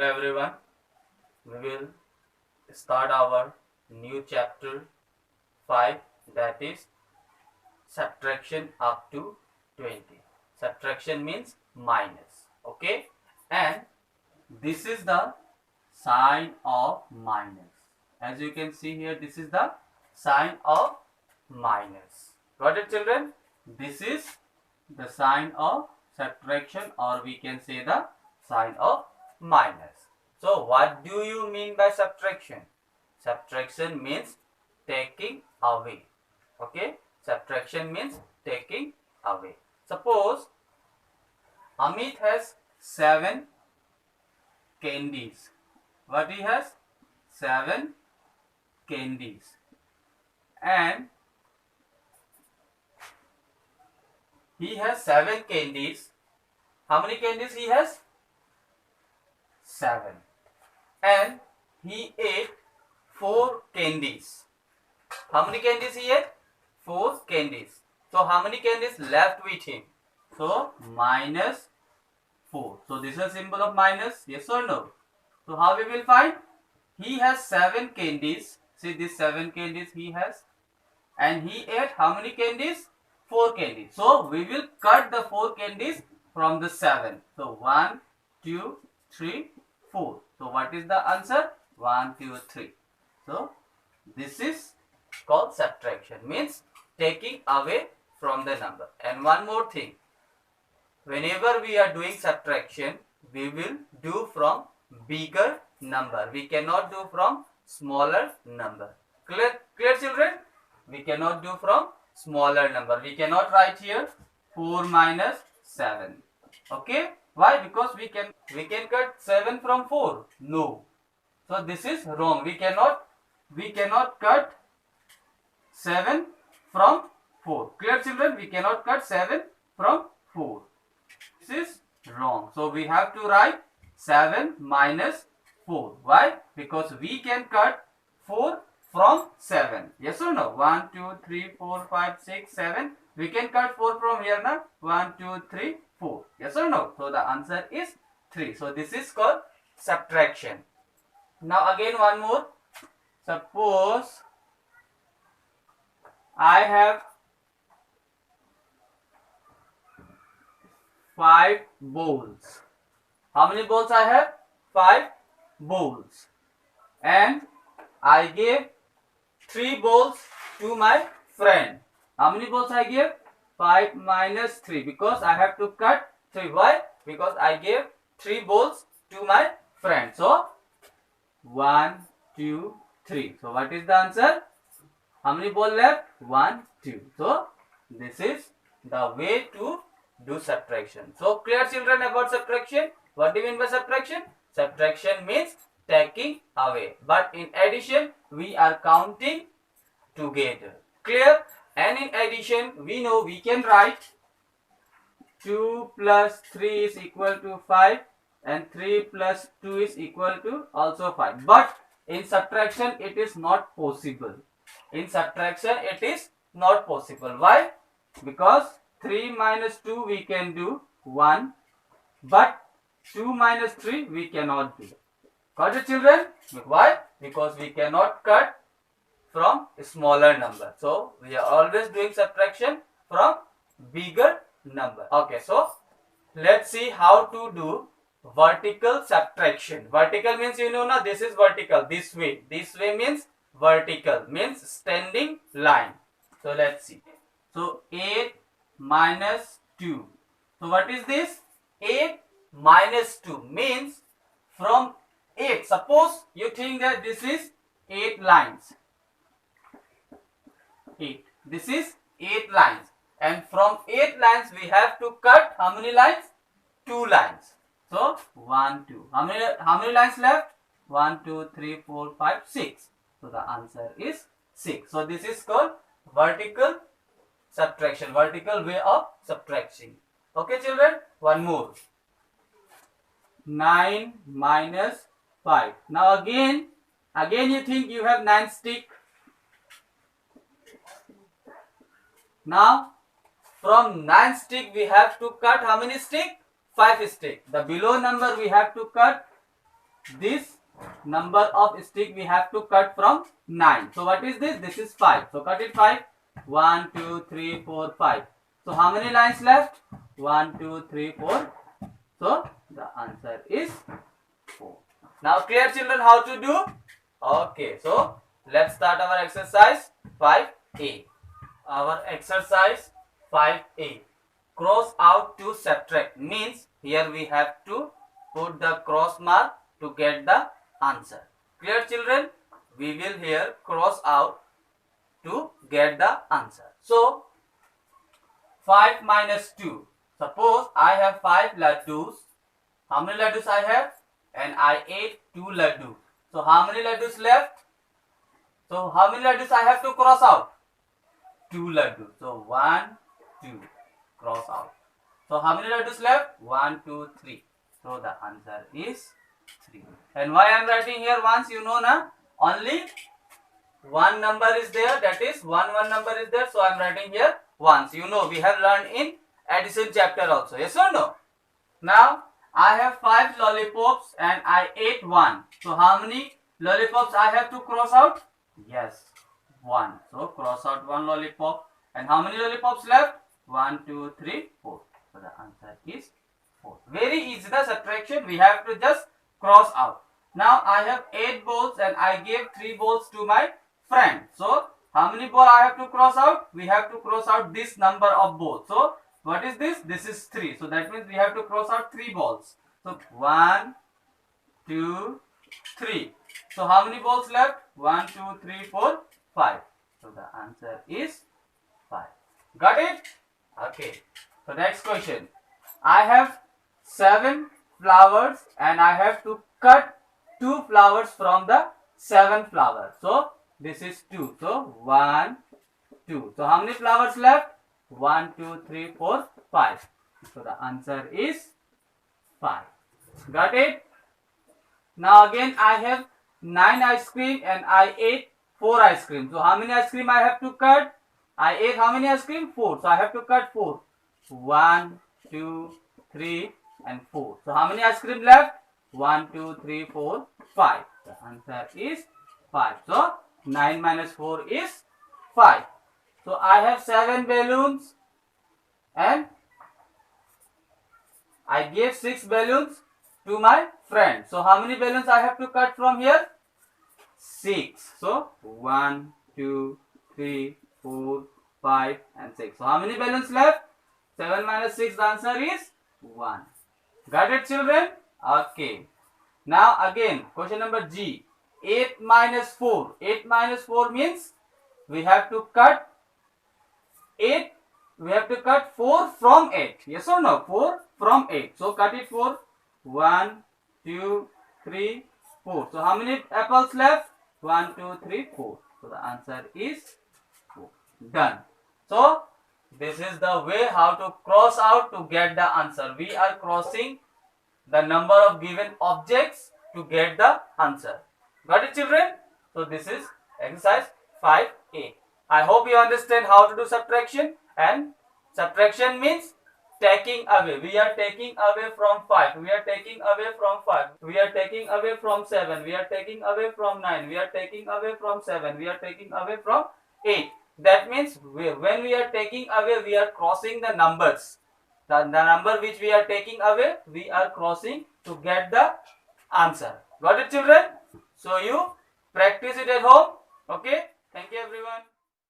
Everyone, we will start our new chapter 5, that is subtraction up to 20. Subtraction means minus, okay? And this is the sign of minus. As you can see here, this is the sign of minus. Got it, children? This is the sign of subtraction, or we can say the sign of minus. So what do you mean by subtraction? Subtraction means taking away. Okay? Subtraction means taking away. Suppose Amit has 7 candies. What he has? 7 candies. And he has 7 candies. How many candies he has? 7. And he ate 4 candies. How many candies he ate? 4 candies. So how many candies left with him? So minus 4. So this is a symbol of minus, yes or no? So how we will find? He has 7 candies. See, these 7 candies he has. And he ate how many candies? 4 candies. So we will cut the 4 candies from the 7. So 1, 2, 3, 4. So what is the answer? 1, 2, 3. So this is called subtraction. Means taking away from the number. And one more thing. Whenever we are doing subtraction, we will do from bigger number. We cannot do from smaller number. Clear children? We cannot do from smaller number. We cannot write here 4 minus 7. Okay? Why? Because we can cut 7 from 4. No. So this is wrong. We cannot cut 7 from 4. Clear children? We cannot cut 7 from 4. This is wrong. So we have to write 7 minus 4. Why? Because we can cut 4 from 7. Yes or no? 1, 2, 3, 4, 5, 6, 7. We can cut 4 from here now. 1, 2, 3, 4. Yes or no? So the answer is 3. So this is called subtraction. Now again one more. Suppose I have 5 bowls. How many bowls I have? 5 bowls. And I gave 3 bowls to my friend. How many bowls I gave? 5 minus 3, because I have to cut 3. Why? Because I gave 3 bowls to my friend. So 1, 2, 3. So what is the answer? How many bowls left? 1, 2. So this is the way to do subtraction. So clear children about subtraction? What do you mean by subtraction? Subtraction means taking away. But in addition, we are counting together. Clear? And in addition, we know we can write 2 plus 3 is equal to 5 and 3 plus 2 is equal to also 5. But in subtraction, it is not possible. In subtraction, it is not possible. Why? Because 3 minus 2 we can do 1, but 2 minus 3 we cannot do. Got it, children? Why? Because we cannot cut from a smaller number. So we are always doing subtraction from bigger number. Okay, so let's see how to do vertical subtraction. Vertical means, you know now, this is vertical, this way. This way means vertical, means standing line. So let's see. So 8 minus 2. So what is this? 8 minus 2 means from 8. Suppose you think that this is 8 lines. 8. This is 8 lines. And from 8 lines we have to cut how many lines? 2 lines. So 1, 2. How many lines left? 1, 2, 3, 4, 5, 6. So the answer is 6. So this is called vertical subtraction, vertical way of subtracting. Okay children, one more. 9 minus 5. Now again you think you have 9 stick. Now from 9 stick we have to cut how many stick? 5 stick. The below number we have to cut this number of stick we have to cut from 9. So what is this? This is 5. So cut it 5. 1, 2, 3, 4, 5. So how many lines left? 1, 2, 3, 4. So the answer is 4. Now clear children how to do? Okay, so let's start our exercise 5A. Our exercise 5A. Cross out to subtract means here we have to put the cross mark to get the answer. Clear children? We will here cross out to get the answer. So 5 minus 2. Suppose I have 5 laddus. How many laddus I have? And I ate 2 laddus. So how many laddus left? So how many laddus I have to cross out? 2 laddus. So 1, 2. Cross out. So how many laddus left? 1, 2, 3. So the answer is 3. And why I am writing here once, you know na? Only one number is there, that is one number is there, so I am writing here once. You know, we have learned in addition chapter also, yes or no? Now I have 5 lollipops and I ate 1. So how many lollipops I have to cross out? Yes, 1. So cross out 1 lollipop. And how many lollipops left? 1, 2, 3, 4. So the answer is 4. Very easy the subtraction, we have to just cross out. Now I have 8 balls and I gave 3 balls to my friend. So how many balls I have to cross out? We have to cross out this number of balls. So what is this? This is 3. So that means we have to cross out 3 balls. So 1, 2, 3. So how many balls left? 1, 2, 3, 4, 5. So the answer is 5. Got it? Okay. So next question. I have 7 flowers and I have to cut 2 flowers from the 7 flowers. So this is 2. So 1, 2. So how many flowers left? 1, 2, 3, 4, 5. So the answer is 5. Got it? Now again I have 9 ice cream and I ate 4 ice cream. So how many ice cream I have to cut? I ate how many ice cream? 4. So I have to cut 4. 1, 2, 3 and 4. So how many ice cream left? 1, 2, 3, 4, 5. The answer is 5. So 9 minus 4 is 5. So I have 7 balloons and I gave 6 balloons to my friend. So how many balloons I have to cut from here? 6. So 1, 2, 3, 4, 5 and 6. So how many balloons left? 7 minus 6, the answer is 1. Got it children? Okay. Now again question number G. 8 minus 4. 8 minus 4 means we have to cut 8. We have to cut 4 from 8. Yes or no? 4 from 8. So cut it 4. 1, 2, 3, 4. So how many apples left? 1, 2, 3, 4. So the answer is 4. Done. So this is the way how to cross out to get the answer. We are crossing the number of given objects to get the answer. Got it children? So this is exercise 5A. I hope you understand how to do subtraction. And subtraction means taking away. We are taking away from 5. We are taking away from 5. We are taking away from 7. We are taking away from 9. We are taking away from 7. We are taking away from 8. That means when we are taking away, we are crossing the numbers. The number which we are taking away, we are crossing to get the answer. Got it children? So you practice it at home. Okay. Thank you everyone.